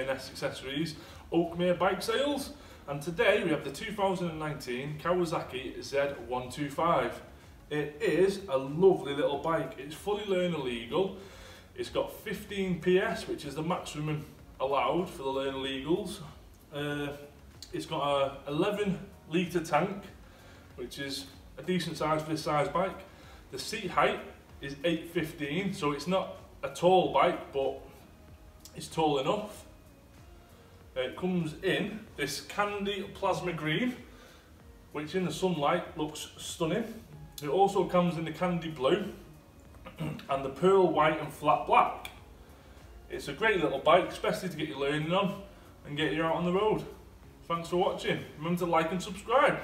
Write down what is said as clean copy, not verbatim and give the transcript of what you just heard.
J&S Accessories Oakmere bike sales, and today we have the 2019 Kawasaki Z125. It is a lovely little bike. It's fully learner legal. It's got 15 PS, which is the maximum allowed for the learner legals. It's got a 11 litre tank, which is a decent size for this size bike. The seat height is 8'15", so it's not a tall bike, but it's tall enough. It comes in this candy plasma green, which in the sunlight looks stunning. It also comes in the candy blue and the pearl white and flat black. It's a great little bike, especially to get you learning on and get you out on the road. Thanks for watching. Remember to like and subscribe.